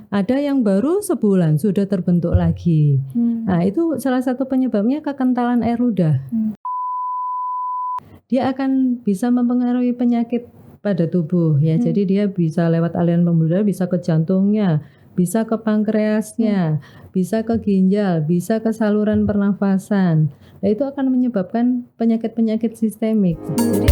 Ada yang baru sebulan sudah terbentuk lagi. Nah, itu salah satu penyebabnya kekentalan air ludah. Dia akan bisa mempengaruhi penyakit pada tubuh ya. Jadi dia bisa lewat aliran pembuluh darah, bisa ke jantungnya, bisa ke pankreasnya, bisa ke ginjal, bisa ke saluran pernafasan. Nah, itu akan menyebabkan penyakit-penyakit sistemik. Jadi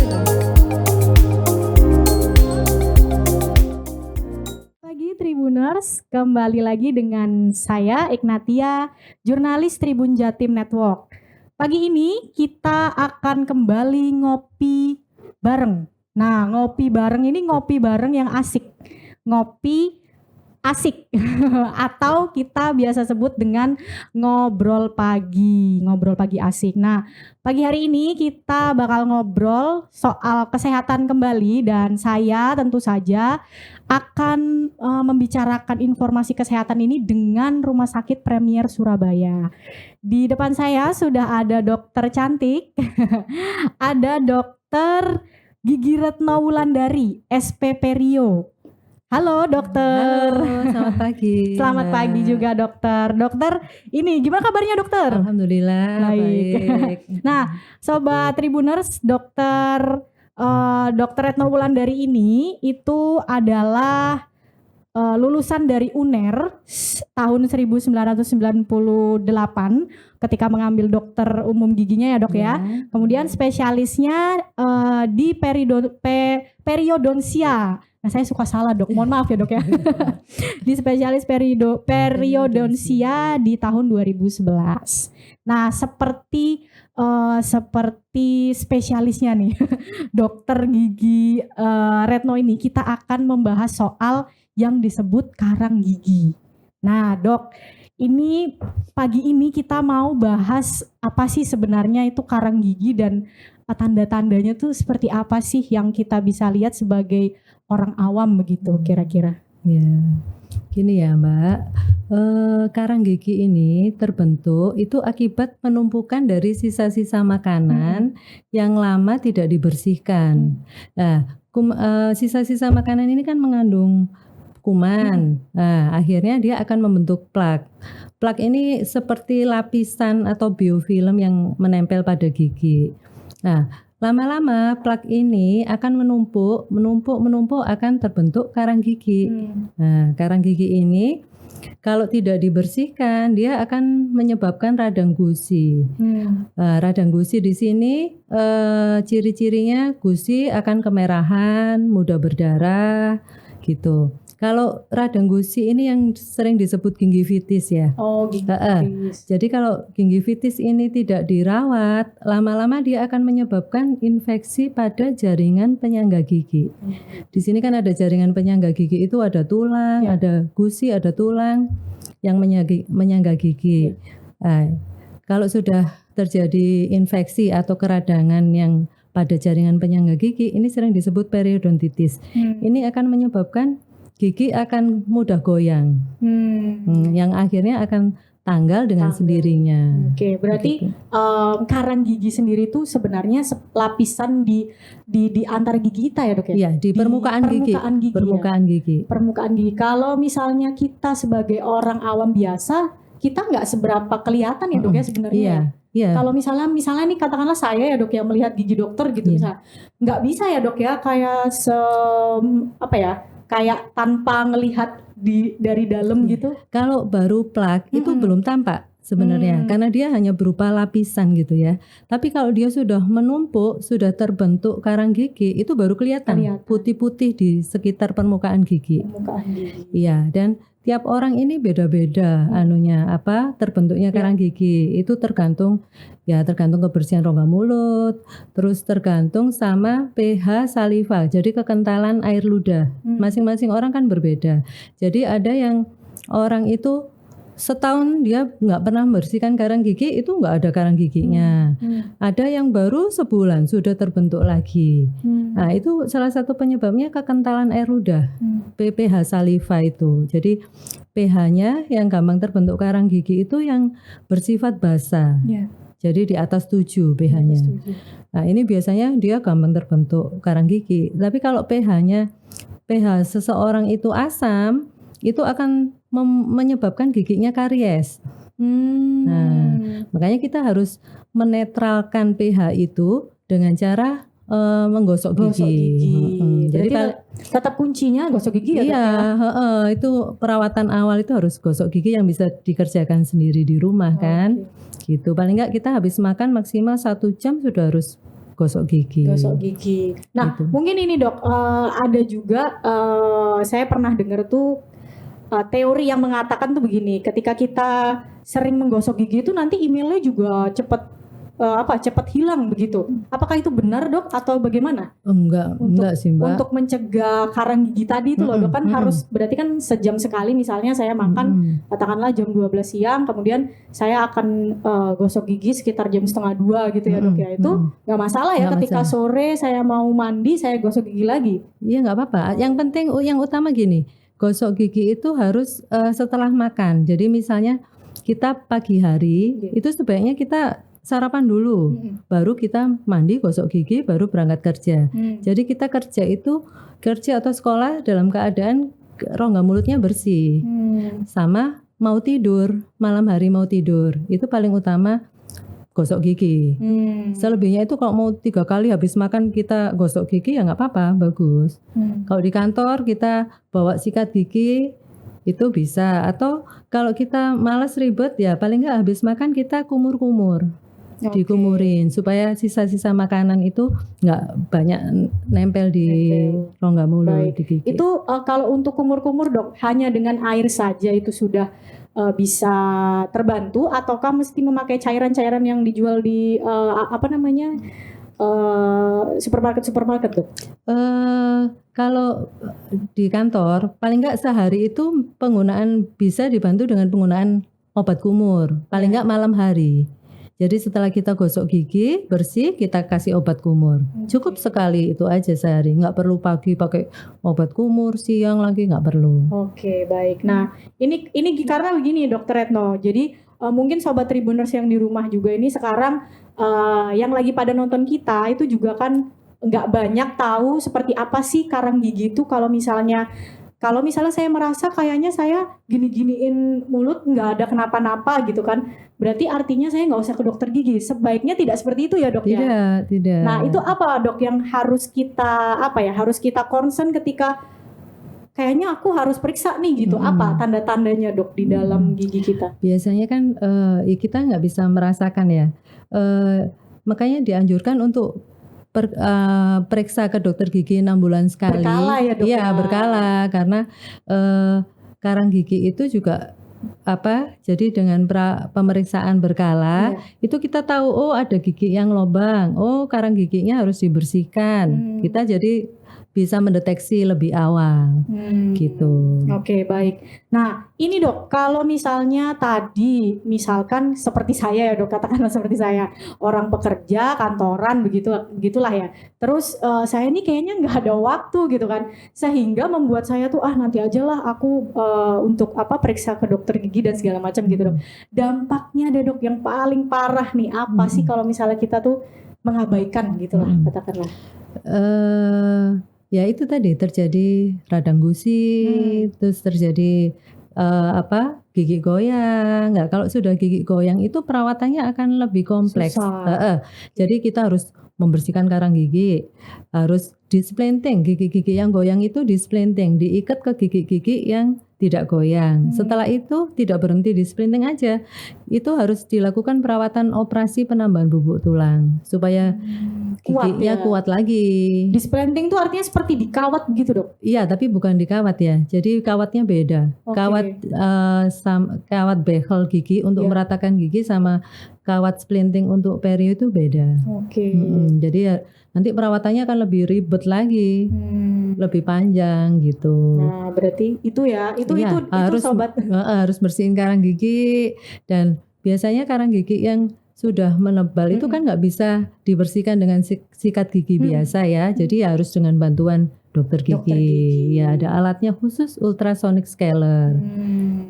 Pagi Tribuners, kembali lagi dengan saya Ignatia, jurnalis Tribun Jatim Network. Pagi ini kita akan kembali ngopi bareng. Nah, ngopi bareng ini ngopi bareng yang asik. Ngopi asik atau kita biasa sebut dengan ngobrol pagi asik. Nah, pagi hari ini kita bakal ngobrol soal kesehatan kembali dan saya tentu saja akan membicarakan informasi kesehatan ini dengan Rumah Sakit Premier Surabaya. Di depan saya sudah ada dokter cantik, ada dokter Gigi Retno Wulandari, SPP Rio. Halo dokter. Halo, selamat pagi. Selamat pagi juga dokter. Dokter, ini gimana kabarnya dokter? Alhamdulillah baik. Nah, sobat Tribuners, dokter Retno Wulandari ini itu adalah lulusan dari UNER tahun 1998 ketika mengambil dokter umum giginya ya dok ya. Kemudian spesialisnya di periodontia. Nah, saya suka salah dok, mohon maaf ya dok ya. Di spesialis periodontia di tahun 2011. Nah, seperti spesialisnya nih, dokter gigi Retno ini, kita akan membahas soal yang disebut karang gigi. Nah, dok, ini pagi ini kita mau bahas apa sih sebenarnya itu karang gigi dan tanda-tandanya tuh seperti apa sih yang kita bisa lihat sebagai orang awam begitu kira-kira. Ya, gini ya Mbak, karang gigi ini terbentuk itu akibat penumpukan dari sisa-sisa makanan yang lama tidak dibersihkan. Nah, sisa-sisa makanan ini kan mengandung kuman. Nah, akhirnya dia akan membentuk plak. Plak ini seperti lapisan atau biofilm yang menempel pada gigi. Nah, lama-lama plak ini akan menumpuk akan terbentuk karang gigi. Nah, karang gigi ini kalau tidak dibersihkan dia akan menyebabkan radang gusi. Radang gusi di sini ciri-cirinya gusi akan kemerahan, mudah berdarah gitu. Kalau radang gusi ini yang sering disebut gingivitis ya. Oh, gingivitis. Jadi kalau gingivitis ini tidak dirawat, lama-lama dia akan menyebabkan infeksi pada jaringan penyangga gigi. Di sini kan ada jaringan penyangga gigi itu ada tulang, ada gusi, ada tulang yang menyangga gigi. Nah, kalau sudah terjadi infeksi atau keradangan yang pada jaringan penyangga gigi, ini sering disebut periodontitis. Ini akan menyebabkan gigi akan mudah goyang, yang akhirnya akan tanggal dengan sendirinya. Oke, berarti karang gigi sendiri itu sebenarnya lapisan di antara gigi kita ya dok ya? Iya, di permukaan gigi. Permukaan gigi. Kalau misalnya kita sebagai orang awam biasa, kita nggak seberapa kelihatan ya dok ya sebenarnya. Iya. Kalau misalnya nih katakanlah saya ya dok yang melihat gigi dokter gitu misalnya, nggak bisa ya dok ya kayak tanpa ngelihat dari dalam gitu. Kalau baru plak itu belum tampak sebenarnya karena dia hanya berupa lapisan gitu ya. Tapi kalau dia sudah menumpuk, sudah terbentuk karang gigi, itu baru kelihatan putih-putih di sekitar permukaan gigi. Iya, dan tiap orang ini beda-beda terbentuknya karang gigi. Itu tergantung kebersihan rongga mulut, terus tergantung sama pH saliva. Jadi kekentalan air ludah. Masing-masing orang kan berbeda. Jadi ada yang orang itu setahun dia nggak pernah membersihkan karang gigi, itu nggak ada karang giginya. Ada yang baru sebulan sudah terbentuk lagi. Nah, itu salah satu penyebabnya kekentalan air ludah, pH saliva itu. Jadi pH-nya yang gampang terbentuk karang gigi itu yang bersifat basah. Jadi di atas 7 pH-nya. Nah, ini biasanya dia gampang terbentuk karang gigi. Tapi kalau pH seseorang itu asam, itu akan menyebabkan giginya karies. Nah, makanya kita harus menetralkan pH itu dengan cara menggosok gigi. Jadi tetap kuncinya gosok gigi ya? Iya, itu perawatan awal itu harus gosok gigi yang bisa dikerjakan sendiri di rumah kan. Gitu. Paling enggak kita habis makan maksimal 1 jam sudah harus gosok gigi. Nah, gitu. Mungkin ini dok, ada juga saya pernah dengar tuh teori yang mengatakan tuh begini, ketika kita sering menggosok gigi itu nanti emailnya juga cepat hilang begitu. Apakah itu benar dok atau bagaimana? Enggak sih mbak. Untuk mencegah karang gigi tadi itu loh dok, kan harus berarti kan sejam sekali misalnya saya makan katakanlah jam 12 siang, kemudian saya akan gosok gigi sekitar jam 1:30 gitu ya dok ya. Itu nggak masalah ya, ketika sore saya mau mandi saya gosok gigi lagi? Iya nggak apa-apa. Yang penting yang utama gini, gosok gigi itu harus setelah makan. Jadi misalnya kita pagi hari itu sebaiknya kita sarapan dulu, baru kita mandi, gosok gigi, baru berangkat kerja. Jadi kita kerja atau sekolah dalam keadaan rongga mulutnya bersih. Sama mau tidur, malam hari mau tidur, itu paling utama gosok gigi. Selebihnya itu kalau mau 3 kali habis makan kita gosok gigi ya nggak apa-apa, bagus. Kalau di kantor kita bawa sikat gigi itu bisa, atau kalau kita malas ribet ya paling nggak habis makan kita kumur-kumur. Dikumurin supaya sisa-sisa makanan itu nggak banyak nempel di rongga mulut, di gigi. Itu kalau untuk kumur-kumur dok, hanya dengan air saja itu sudah bisa terbantu, ataukah mesti memakai cairan-cairan yang dijual di supermarket dok? Kalau di kantor paling nggak sehari itu penggunaan bisa dibantu dengan penggunaan obat kumur, paling nggak malam hari. Jadi setelah kita gosok gigi bersih, kita kasih obat kumur. Cukup sekali itu aja sehari, nggak perlu pagi pakai obat kumur, siang lagi nggak perlu. Oke, baik. Nah, ini karena begini Dokter Retno. Jadi mungkin sobat Tribuners yang di rumah juga ini sekarang yang lagi pada nonton kita itu juga kan nggak banyak tahu seperti apa sih karang gigi itu. Kalau misalnya saya merasa kayaknya saya gini-giniin mulut nggak ada kenapa-napa gitu kan, berarti artinya saya nggak usah ke dokter gigi. Sebaiknya tidak seperti itu ya dok ya? Tidak. Nah itu apa dok yang harus kita concern ketika kayaknya aku harus periksa nih gitu, apa tanda-tandanya dok di dalam gigi kita? Biasanya kan kita nggak bisa merasakan ya, makanya dianjurkan untuk periksa ke dokter gigi 6 bulan sekali. Berkala ya dok? Iya berkala, karena karang gigi itu juga jadi dengan pemeriksaan berkala itu kita tahu ada gigi yang lobang, karang giginya harus dibersihkan. Kita jadi bisa mendeteksi lebih awal gitu. Oke, baik. Nah ini dok, kalau misalnya tadi misalkan seperti saya ya dok, katakanlah seperti saya, orang pekerja kantoran begitulah ya. Terus saya ini kayaknya nggak ada waktu gitu kan, sehingga membuat saya tuh nanti aja lah aku untuk periksa ke dokter gigi dan segala macam gitu dok. Dampaknya ada dok yang paling parah nih apa sih kalau misalnya kita tuh mengabaikan gitulah katakanlah? Ya itu tadi terjadi radang gusi, terus terjadi gigi goyang. Nggak, kalau sudah gigi goyang itu perawatannya akan lebih kompleks. Jadi kita harus membersihkan karang gigi, harus displanting, gigi-gigi yang goyang itu displanting, diikat ke gigi-gigi yang tidak goyang. Setelah itu tidak berhenti displanting aja, itu harus dilakukan perawatan operasi penambahan bubuk tulang supaya giginya kuat lagi. Displanting itu artinya seperti dikawat gitu dok? Iya, tapi bukan dikawat ya. Jadi kawatnya beda. Kawat behel gigi untuk meratakan gigi sama kawat splinting untuk perio itu beda. Jadi ya nanti perawatannya akan lebih ribet lagi, lebih panjang gitu. Nah berarti itu ya, itu sobat. Harus bersihin karang gigi, dan biasanya karang gigi yang sudah menebal itu kan nggak bisa dibersihkan dengan sikat gigi biasa ya. Jadi ya harus dengan bantuan dokter gigi. Ya ada alatnya khusus, ultrasonic scaler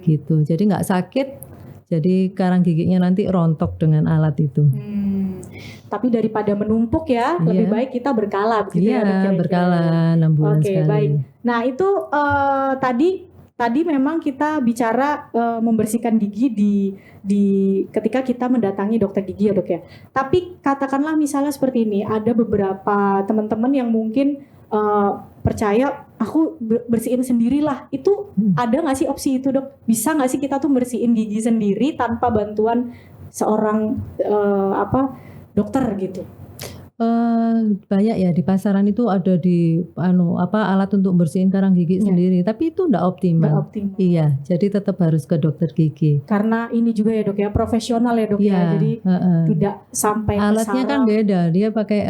gitu. Jadi nggak sakit. Jadi karang giginya nanti rontok dengan alat itu. Tapi daripada menumpuk ya, lebih baik kita berkala begitu ya. Berkala 6 bulan sekali. Baik. Nah itu tadi tadi memang kita bicara membersihkan gigi di ketika kita mendatangi dokter gigi ya dok ya. Tapi katakanlah misalnya seperti ini, ada beberapa teman-teman yang mungkin percaya aku bersihin sendirilah. Itu ada nggak sih opsi itu dok? Bisa nggak sih kita tuh bersihin gigi sendiri tanpa bantuan seorang dokter gitu? Banyak ya di pasaran itu ada alat untuk bersihin karang gigi sendiri, tapi itu enggak optimal. Iya, jadi tetap harus ke dokter gigi. Karena ini juga ya dok ya, profesional ya dok ya, jadi tidak sampai alatnya kan beda, dia pakai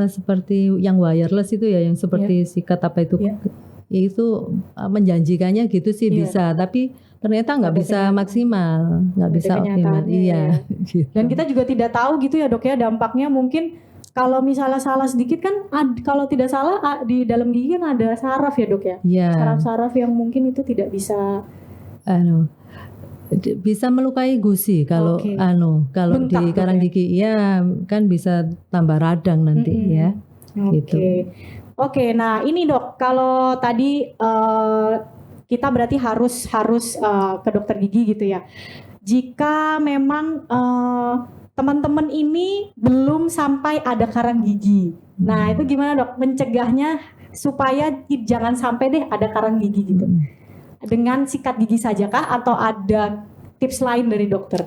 seperti yang wireless itu ya, yang seperti sikat apa itu, itu menjanjikannya gitu sih bisa, tapi ternyata nggak bisa maksimal, nggak bisa optimal. Iya. Gitu. Dan kita juga tidak tahu gitu ya dok ya, dampaknya mungkin kalau misalnya salah sedikit kan, kalau tidak salah di dalam gigi kan ada saraf ya dok ya. Saraf-saraf yang mungkin itu tidak bisa bisa melukai gusi kalau kalau di karang gigi ya kan bisa tambah radang nanti ya. Gitu. Oke, nah ini dok, kalau tadi kita berarti harus ke dokter gigi gitu ya. Jika memang teman-teman ini belum sampai ada karang gigi, nah itu gimana dok mencegahnya supaya jangan sampai deh ada karang gigi gitu? Dengan sikat gigi saja kah atau ada tips lain dari dokter?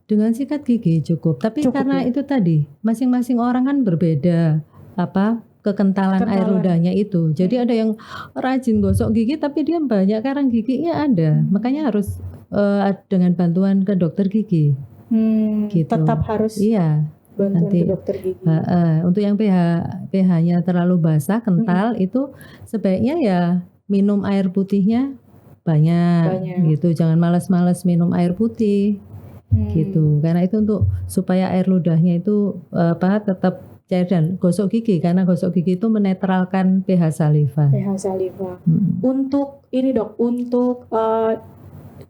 Dengan sikat gigi cukup, tapi karena itu tadi masing-masing orang kan berbeda kekentalan air ludahnya itu. Jadi ada yang rajin gosok gigi tapi dia banyak karang giginya ada. Makanya harus dengan bantuan ke dokter gigi. Gitu. Tetap harus bantuan ke dokter gigi. Untuk yang pH-nya terlalu basah, kental itu sebaiknya ya minum air putihnya banyak. Gitu. Jangan malas-malas minum air putih. Gitu. Karena itu untuk supaya air ludahnya itu tetap cair dan gosok gigi, karena gosok gigi itu menetralkan pH saliva. Untuk ini dok, untuk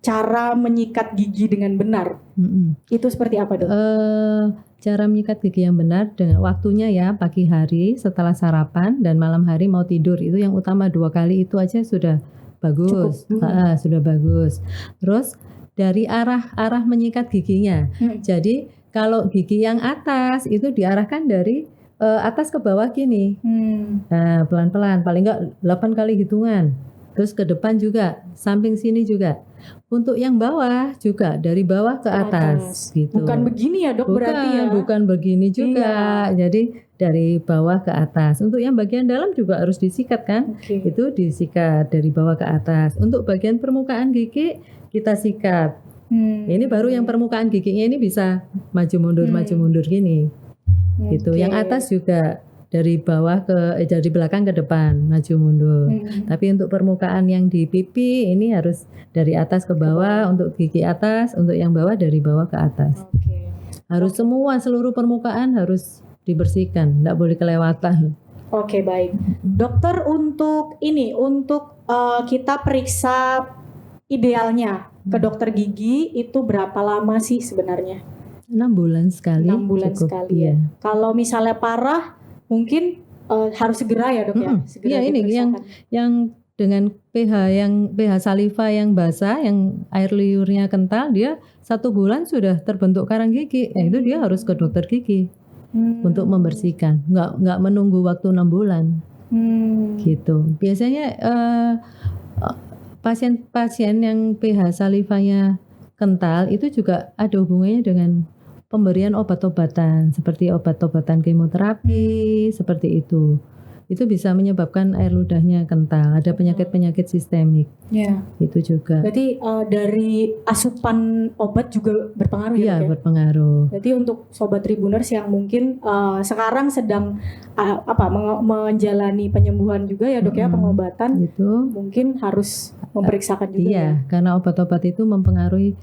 cara menyikat gigi dengan benar, itu seperti apa dok? Cara menyikat gigi yang benar dengan waktunya ya, pagi hari setelah sarapan dan malam hari mau tidur, itu yang utama 2 kali itu aja sudah bagus. Sudah bagus. Terus dari arah menyikat giginya. Jadi kalau gigi yang atas itu diarahkan dari atas ke bawah gini. Nah, pelan-pelan, paling enggak 8 kali hitungan. Terus ke depan juga, samping sini juga. Untuk yang bawah juga dari bawah ke atas gitu. Bukan begini ya dok, berarti ya? Bukan begini juga. Jadi dari bawah ke atas. Untuk yang bagian dalam juga harus disikat kan? Itu disikat dari bawah ke atas. Untuk bagian permukaan gigi kita sikat. Ini baru yang permukaan giginya ini bisa maju mundur gini. Gitu. Yang atas juga dari bawah dari belakang ke depan maju mundur. Tapi untuk permukaan yang di pipi ini harus dari atas ke bawah. Untuk gigi atas, untuk yang bawah dari bawah ke atas. Harus seluruh permukaan harus dibersihkan, tidak boleh kelewatan. Oke, baik. Dokter, untuk kita periksa idealnya ke dokter gigi itu berapa lama sih sebenarnya? 6 bulan sekali. 6 bulan cukup, sekali ya. Kalau misalnya parah mungkin harus segera ya dok ya. Segera ini yang dengan pH saliva yang basah, yang air liurnya kental, dia 1 bulan sudah terbentuk karang gigi. Itu dia harus ke dokter gigi untuk membersihkan. Nggak menunggu waktu 6 bulan. Gitu. Biasanya pasien-pasien yang pH salivanya kental itu juga ada hubungannya dengan pemberian obat-obatan seperti obat-obatan kemoterapi seperti itu. Itu bisa menyebabkan air ludahnya kental. Ada penyakit-penyakit sistemik. Itu juga. Berarti dari asupan obat juga berpengaruh ya? Iya, berpengaruh. Berarti untuk sobat Tribuners yang mungkin sekarang sedang menjalani penyembuhan juga ya dok ya, pengobatan, itu mungkin harus memeriksakan juga. Iya, karena obat-obat itu mempengaruhi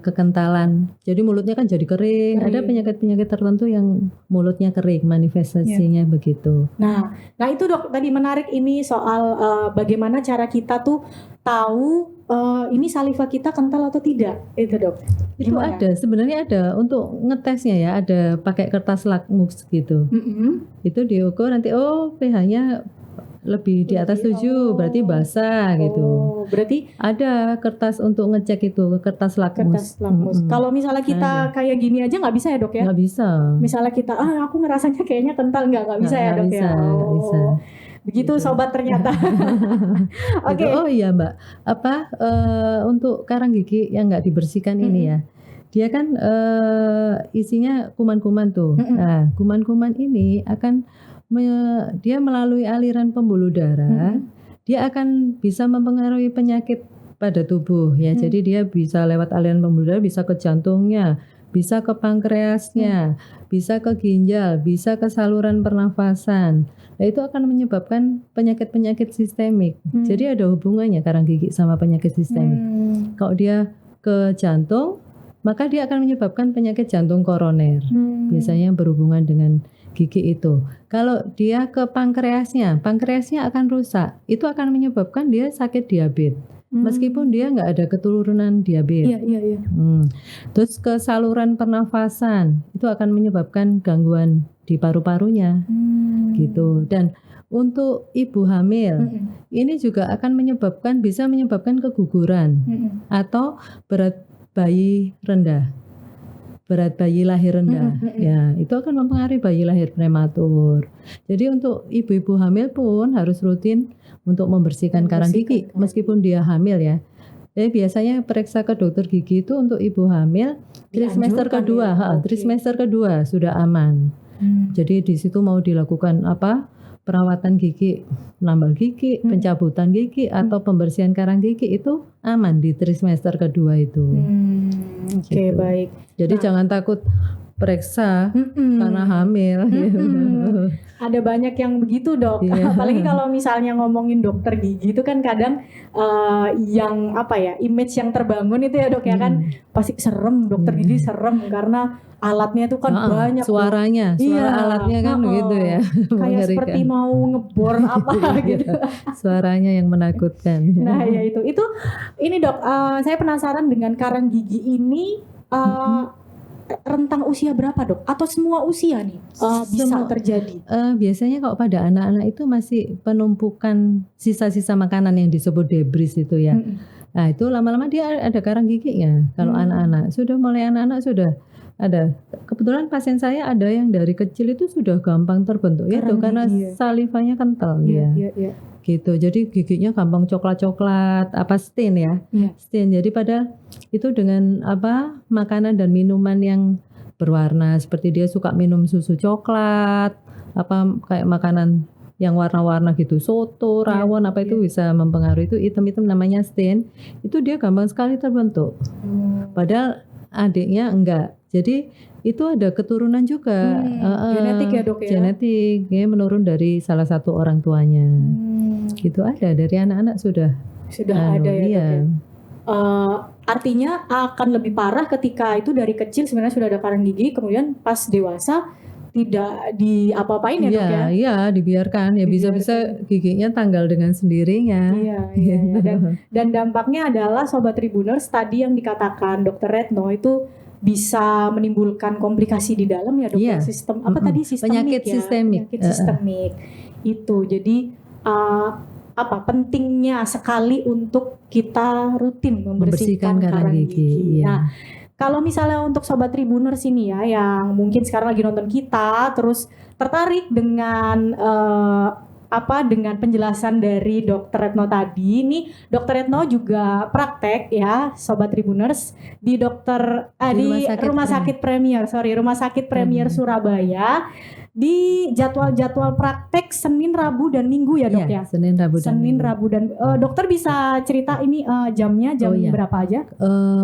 kekentalan. Jadi mulutnya kan jadi kering. Ada penyakit-penyakit tertentu yang mulutnya kering, manifestasinya begitu. Nah itu dok, tadi menarik ini soal bagaimana cara kita tuh tahu ini saliva kita kental atau tidak, itu dok. Itu ada, sebenarnya ada untuk ngetesnya ya, ada pakai kertas lakmus gitu. Itu diukur nanti pH-nya lebih di atas 7 berarti basah gitu. Oh, berarti Ada kertas untuk ngecek itu, kertas lakmus. kertas lakmus. Kalau misalnya kita kayak gini aja nggak bisa ya dok ya? Nggak bisa. Misalnya kita, aku ngerasanya kayaknya kental, nggak bisa ya dok ya? Nggak bisa. Begitu sobat ternyata. Oke. Gitu. Oh iya Mbak, untuk karang gigi yang nggak dibersihkan ini ya, dia kan isinya kuman-kuman tuh. Nah, kuman-kuman ini akan dia melalui aliran pembuluh darah, dia akan bisa mempengaruhi penyakit pada tubuh ya. Jadi dia bisa lewat aliran pembuluh darah, bisa ke jantungnya, bisa ke pankreasnya, bisa ke ginjal, bisa ke saluran pernafasan. Nah, itu akan menyebabkan penyakit-penyakit sistemik. Jadi ada hubungannya karang gigi sama penyakit sistemik. Kalau dia ke jantung, maka dia akan menyebabkan penyakit jantung koroner. Biasanya berhubungan dengan gigi itu. Kalau dia ke pankreasnya akan rusak. Itu akan menyebabkan dia sakit diabetes. Meskipun dia nggak ada keturunan diabetes. Iya. Terus ke saluran pernafasan, itu akan menyebabkan gangguan di paru-parunya. Gitu. Dan untuk ibu hamil, ini juga akan bisa menyebabkan keguguran atau berat bayi rendah. Berat bayi lahir rendah, ya itu akan mempengaruhi bayi lahir prematur. Jadi untuk ibu-ibu hamil pun harus rutin untuk membersihkan karang gigi, meskipun dia hamil ya. Jadi biasanya periksa ke dokter gigi itu untuk ibu hamil trimester kedua, trimester kedua sudah aman. Jadi di situ mau dilakukan perawatan gigi, menambal gigi, pencabutan gigi atau pembersihan karang gigi itu aman di trimester kedua itu. Oke, baik. Jadi jangan takut periksa karena hamil. Ada banyak yang begitu dok. Apalagi kalau misalnya ngomongin dokter gigi itu kan kadang yang image yang terbangun itu ya dok ya kan pasti serem, dokter gigi serem karena alatnya itu kan banyak. Suara alatnya kan begitu ya. Kayak seperti mau ngebor gitu. Suaranya yang menakutkan. Nah ya itu ini dok, saya penasaran dengan karang gigi ini rentang usia berapa dok? Atau semua usia nih bisa terjadi? Biasanya kalau pada anak-anak itu masih penumpukan sisa-sisa makanan yang disebut debris itu ya. Nah itu lama-lama dia ada karang giginya. Kalau anak-anak sudah ada. Kebetulan pasien saya ada yang dari kecil itu sudah gampang terbentuk ya tuh karena salivanya kental dia. Gitu. Jadi giginya gampang coklat-coklat, stain ya. Stain. Jadi padahal itu dengan makanan dan minuman yang berwarna, seperti dia suka minum susu coklat, kayak makanan yang warna-warna gitu, soto, rawon itu bisa mempengaruhi. Itu hitam-hitam namanya stain. Itu dia gampang sekali terbentuk. Padahal adiknya enggak. Jadi itu ada keturunan juga. Genetik ya dok ya? Genetik, ya, menurun dari salah satu orang tuanya. Gitu ada, dari anak-anak sudah ada ya dok ya? Artinya akan lebih parah ketika itu dari kecil sebenarnya sudah ada karang gigi, kemudian pas dewasa tidak diapa-apain ya dok ya? Iya, dibiarkan. Ya bisa-bisa giginya tanggal dengan sendirinya. Iya. Dan dampaknya adalah Sobat Tribuners tadi yang dikatakan Dr. Retno itu bisa menimbulkan komplikasi di dalam ya dok. Sistem tadi sistemik penyakit sistemik. Penyakit sistemik itu. Jadi pentingnya sekali untuk kita rutin membersihkan karang gigi. Nah, kalau misalnya untuk Sobat Tribuners ini ya yang mungkin sekarang lagi nonton kita terus tertarik dengan dengan penjelasan dari Dr. Retno tadi. Ini Dr. Retno juga praktek ya Sobat Tribuners di Rumah Sakit Premier Surabaya. Di jadwal praktek Senin, Rabu dan Minggu ya dok ya? Senin, Rabu dan dokter bisa cerita ini jamnya berapa aja?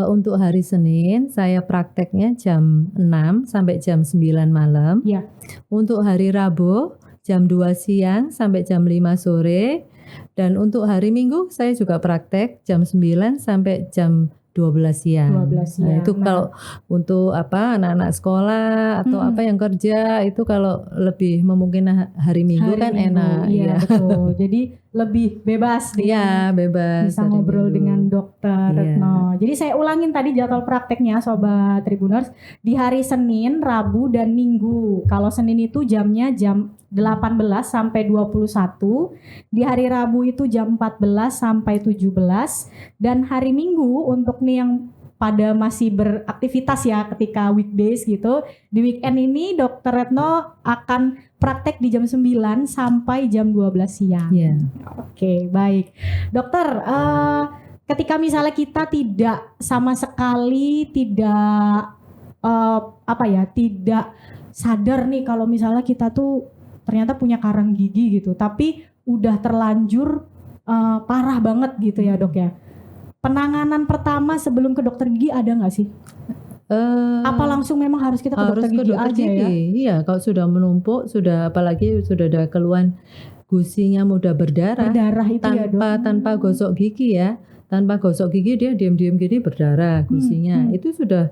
Untuk hari Senin saya prakteknya jam 6 sampai jam 9 malam. Iya. Untuk hari Rabu jam 2 siang sampai jam 5 sore. Dan untuk hari Minggu saya juga praktek jam 9 sampai jam 12 siang. Nah, itu kalau untuk anak-anak sekolah atau yang kerja itu kalau lebih memungkinkan hari Minggu kan enak. Iya betul. Jadi lebih bebas Iya, bebas. bisa hari ngobrol Minggu. dengan Dokter Iya. Retno. Jadi saya ulangin tadi jadwal prakteknya Sobat Tribuners, di hari Senin, Rabu dan Minggu. Kalau Senin itu jamnya jam 18 sampai 21, di hari Rabu itu jam 14 sampai 17, dan hari Minggu untuk nih yang pada masih beraktivitas ya ketika weekdays gitu, di weekend ini Dokter Retno akan praktek di jam 9 sampai jam 12 siang. Iya. Oke, baik. Dokter, ketika misalnya kita tidak sama sekali tidak tidak sadar nih kalau misalnya kita tuh ternyata punya karang gigi gitu, tapi udah terlanjur parah banget gitu ya Dok ya. Penanganan pertama sebelum ke dokter gigi ada nggak sih? Apa langsung memang harus kita ke dokter gigi aja ya? Iya, kalau sudah menumpuk, apalagi sudah ada keluhan gusinya mudah berdarah itu ya Dok. tanpa gosok gigi ya. Tanpa gosok gigi dia diam-diam gini berdarah gusinya. Itu sudah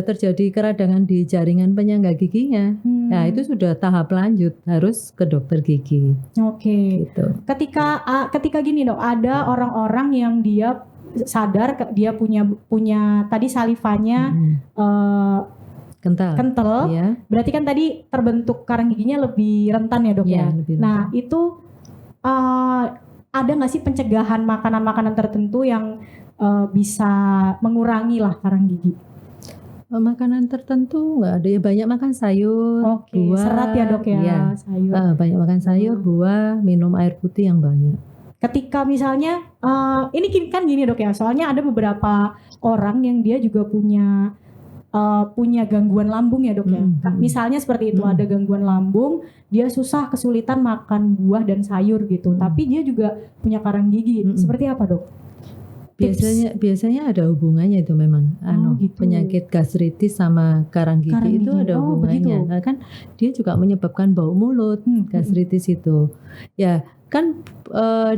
terjadi keradangan di jaringan penyangga giginya. Nah, itu sudah tahap lanjut, harus ke dokter gigi. Oke. Gitu. Ketika gini Dok, ada orang-orang yang dia sadar dia punya tadi salivanya kental, ya. Berarti kan tadi terbentuk karang giginya lebih rentan ya Dok ya. Nah itu ada nggak sih pencegahan makanan-makanan tertentu yang bisa mengurangi lah karang gigi? Makanan tertentu nggak ada ya, banyak makan sayur, buah, serat ya Dok ya, iya. sayur. Banyak makan sayur, buah, minum air putih yang banyak. Ketika misalnya ini kan gini Dok ya, soalnya ada beberapa orang yang dia juga punya gangguan lambung ya Dok ya. Misalnya seperti itu, ada gangguan lambung, dia susah kesulitan makan buah dan sayur gitu, tapi dia juga punya karang gigi. Seperti apa Dok? Biasanya ada hubungannya itu memang gitu. Penyakit gastritis sama karang gigi itu ada hubungannya. Nah, kan dia juga menyebabkan bau mulut, gastritis itu. Ya kan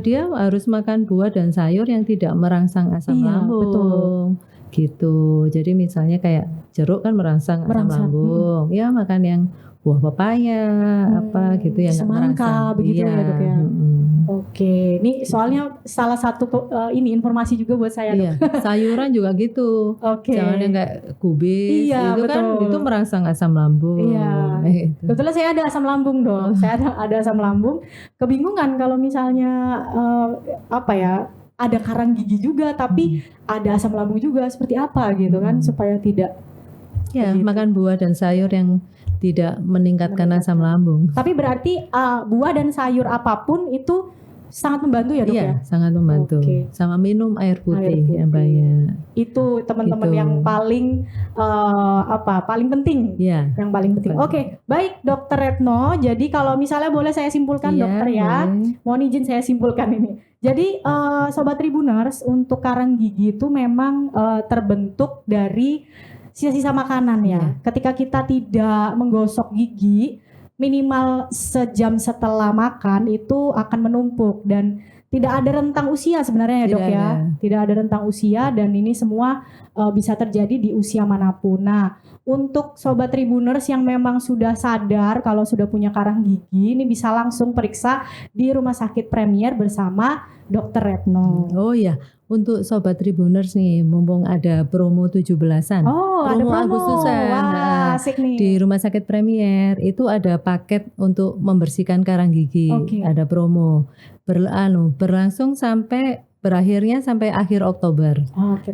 dia harus makan buah dan sayur yang tidak merangsang asam lambung. Betul. Gitu. Jadi misalnya kayak jeruk kan merangsang asam lambung. Ya makan yang buah pepaya gitu yang semangka begitu ya Dok ya. Oke, ini soalnya salah satu ini informasi juga buat saya Dok. Iya, sayuran juga gitu. Jangan yang kayak kubis, itu betul. Kan itu merangsang asam lambung. Iya. Gitu. Kebetulan saya ada asam lambung Dok. Saya ada asam lambung. Kebingungan kalau misalnya ada karang gigi juga, tapi ada asam lambung juga, seperti apa gitu kan supaya tidak. Ya, makan buah dan sayur yang tidak meningkatkan asam lambung. Tapi berarti buah dan sayur apapun itu sangat membantu ya Dok ya? Sangat membantu. Sama minum air putih yang banyak. Itu teman-teman yang paling paling penting. Yang paling penting. Oke, baik Dokter Retno. Jadi kalau misalnya boleh saya simpulkan dokter ya. Mohon izin saya simpulkan ini. Jadi Sobat Tribuners, untuk karang gigi itu memang terbentuk dari sisa-sisa makanan ya. Ketika kita tidak menggosok gigi, minimal sejam setelah makan itu akan menumpuk, dan tidak ada rentang usia sebenarnya ya Dok ya. Tidak ada rentang usia, dan ini semua bisa terjadi di usia manapun. Nah, untuk Sobat Tribuners yang memang sudah sadar kalau sudah punya karang gigi, ini bisa langsung periksa di Rumah Sakit Premier bersama Dokter Retno. Oh iya, untuk Sobat Tribuners nih, mumpung ada promo 17-an. Promo Agustusan. Asik nih. Di Rumah Sakit Premier itu ada paket untuk membersihkan karang gigi. Ada promo. Berlangsung berakhirnya sampai akhir Oktober.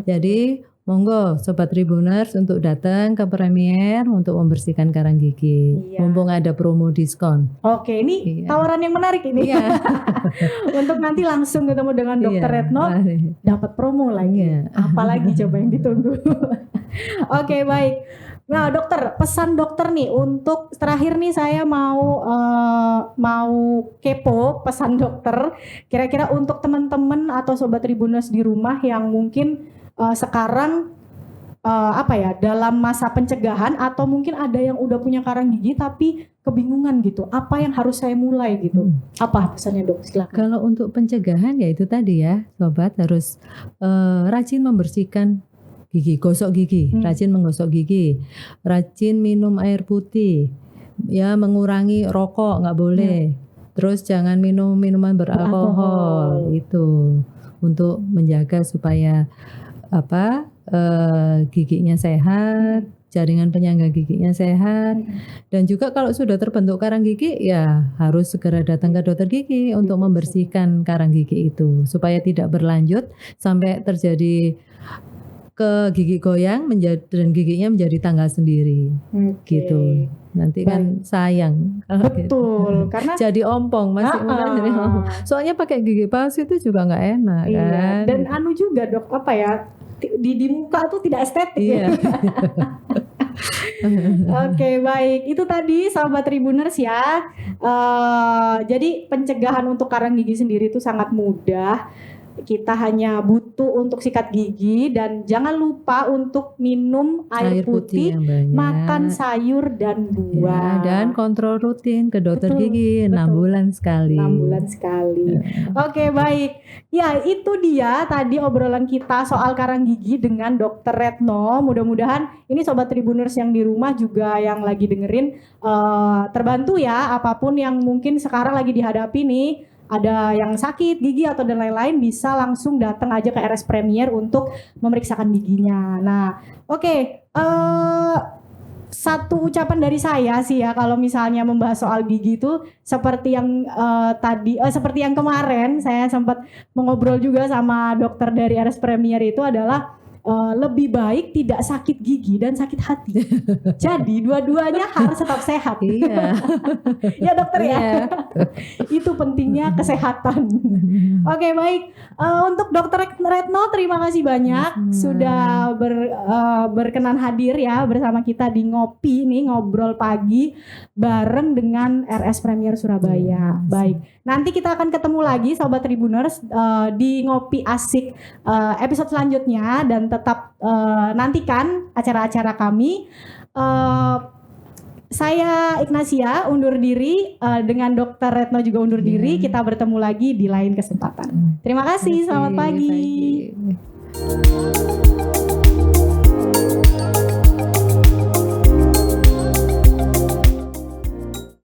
Jadi monggo Sobat Tribuners untuk datang ke Premier untuk membersihkan karang gigi. Mumpung ada promo diskon. Oke, ini tawaran yang menarik ini. Untuk nanti langsung ketemu dengan Dokter Retno, dapat promo lagi. Apalagi coba yang ditunggu. Oke, baik. Nah dokter, pesan dokter nih untuk terakhir nih, saya mau kepo pesan dokter. Kira-kira untuk teman-teman atau Sobat Tribuners di rumah yang mungkin sekarang dalam masa pencegahan, atau mungkin ada yang udah punya karang gigi tapi kebingungan gitu, apa yang harus saya mulai gitu, apa pesannya Dok? Silakan. Kalau untuk pencegahan ya itu tadi ya, Sobat harus rajin membersihkan gigi, gosok gigi, rajin menggosok gigi, rajin minum air putih, ya mengurangi rokok nggak boleh, Terus jangan minum minuman beralkohol itu untuk menjaga supaya giginya sehat, jaringan penyangga giginya sehat. Dan juga kalau sudah terbentuk karang gigi ya harus segera datang ke dokter gigi untuk membersihkan karang gigi itu supaya tidak berlanjut sampai terjadi ke gigi goyang dan giginya menjadi tanggal sendiri. Gitu. Nanti kan sayang kalau Betul, karena jadi ompong masih mulai dari ompong. Soalnya pakai gigi palsu itu juga nggak enak kan. Dan anu juga Dok, di muka tuh tidak estetik. Iya. Oke, baik. Itu tadi sahabat Tribuners ya. Jadi pencegahan untuk karang gigi sendiri itu sangat mudah. Kita hanya butuh untuk sikat gigi dan jangan lupa untuk minum air putih yang banyak. Makan sayur dan buah. Dan kontrol rutin ke dokter gigi 6 bulan sekali. 6 bulan sekali. Oke, baik. Ya, itu dia tadi obrolan kita soal karang gigi dengan Dr. Retno. Mudah-mudahan ini sobat Tribuners yang di rumah juga yang lagi dengerin terbantu ya, apapun yang mungkin sekarang lagi dihadapi nih. Ada yang sakit gigi atau dan lain-lain, bisa langsung datang aja ke RS Premier untuk memeriksakan giginya. Nah, oke. Satu ucapan dari saya sih ya, kalau misalnya membahas soal gigi itu seperti yang seperti yang kemarin saya sempat mengobrol juga sama dokter dari RS Premier itu adalah lebih baik tidak sakit gigi dan sakit hati. Jadi dua-duanya harus tetap sehat. Iya. Ya dokter ya. Itu pentingnya kesehatan. Oke, baik. Untuk Dokter Retno terima kasih banyak sudah berkenan hadir ya bersama kita di Ngopi nih, ngobrol pagi bareng dengan RS Premier Surabaya. Baik. Nanti kita akan ketemu lagi Sobat Tribuners di Ngopi Asik episode selanjutnya, dan tetap nantikan acara-acara kami. Saya Ignatia undur diri, dengan Dr. Retno juga undur diri. Kita bertemu lagi di lain kesempatan. Terima kasih, selamat pagi.